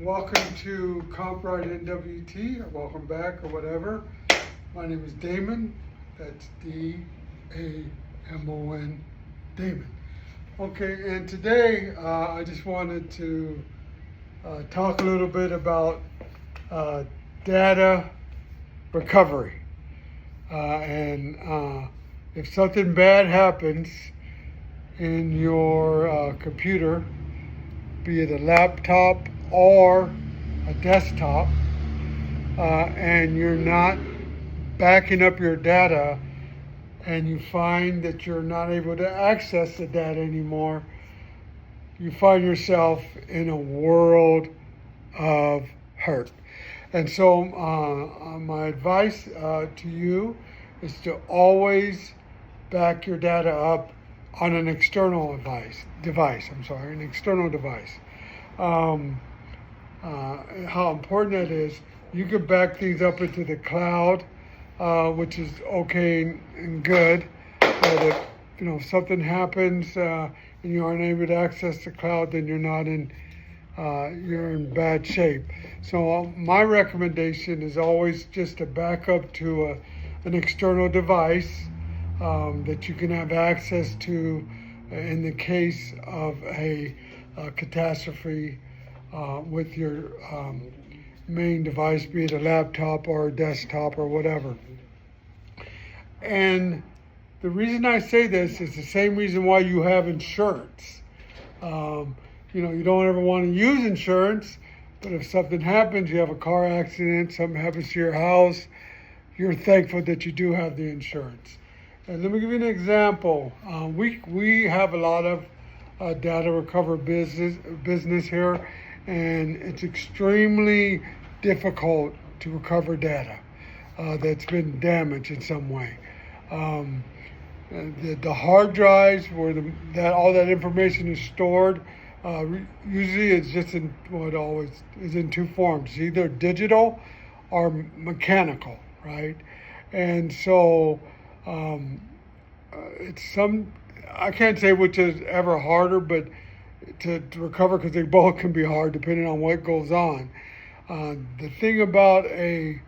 Welcome to CompRite NWT, or welcome back, or whatever. My name is Damon. That's D-A-M-O-N, Damon. Okay, and today I just wanted to talk a little bit about data recovery. And if something bad happens in your computer, be it a laptop or a desktop, and you're not backing up your data, and you find that you're not able to access the data anymore, you find yourself in a world of hurt. And so my advice to you is to always back your data up on an external device. How important that is. You can back things up into the cloud, which is okay and good. But if something happens and you aren't able to access the cloud, then you're in bad shape. So my recommendation is always just to back up to an external device that you can have access to in the case of a catastrophe with your main device, be it a laptop or a desktop or whatever. And the reason I say this is the same reason why you have insurance. You don't ever want to use insurance, but if something happens, you have a car accident, something happens to your house, you're thankful that you do have the insurance. And let me give you an example. We have a lot of data recovery business here, and it's extremely difficult to recover data that's been damaged in some way. The hard drives where all that information is stored, usually it's just in two forms, either digital or mechanical, right? And so I can't say which is ever harder, but to recover, because they both can be hard depending on what goes on. The thing about a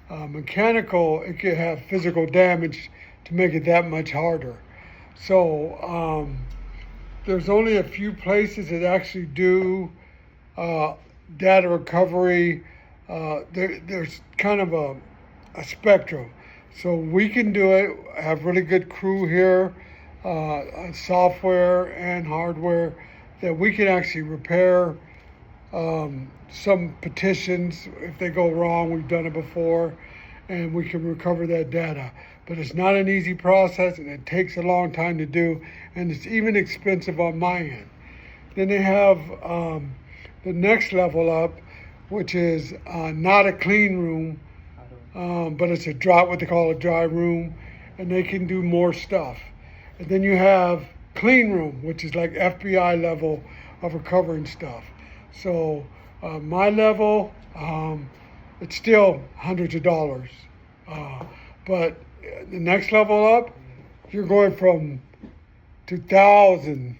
mechanical, it can have physical damage to make it that much harder. So there's only a few places that actually do data recovery. There's kind of a spectrum. So we can do it, have really good crew here, software and hardware, that we can actually repair some petitions if they go wrong. We've done it before, and we can recover that data. But it's not an easy process, and it takes a long time to do, and it's even expensive on my end. Then they have the next level up, which is not a clean room, but it's what they call a dry room, and they can do more stuff. And then you have clean room, which is like FBI level of recovering stuff. So my level, it's still hundreds of dollars. But the next level up, you're going from $2,000,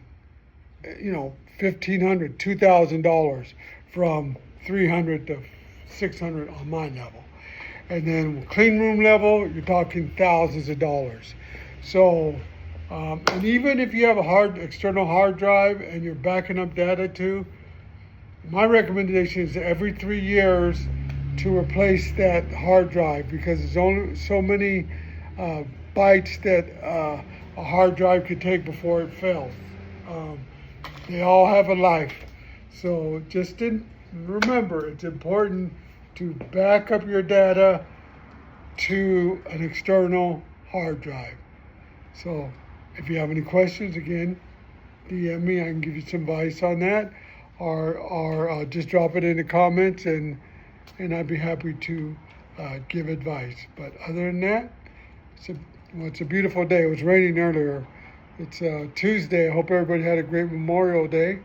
$1,500, $2,000, from $300 to $600 on my level. And then clean room level, you're talking thousands of dollars. So, and even if you have a external hard drive and you're backing up data to, my recommendation is every 3 years to replace that hard drive, because there's only so many bytes that a hard drive could take before it fails. They all have a life. So just remember, it's important to back up your data to an external hard drive. So if you have any questions, again, DM me. I can give you some advice on that, or just drop it in the comments, and I'd be happy to give advice. But other than that, it's a beautiful day. It was raining earlier. It's Tuesday. I hope everybody had a great Memorial Day.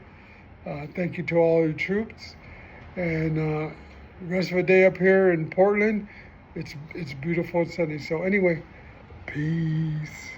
Thank you to all your troops. And the rest of the day up here in Portland, it's beautiful and sunny. So anyway, peace.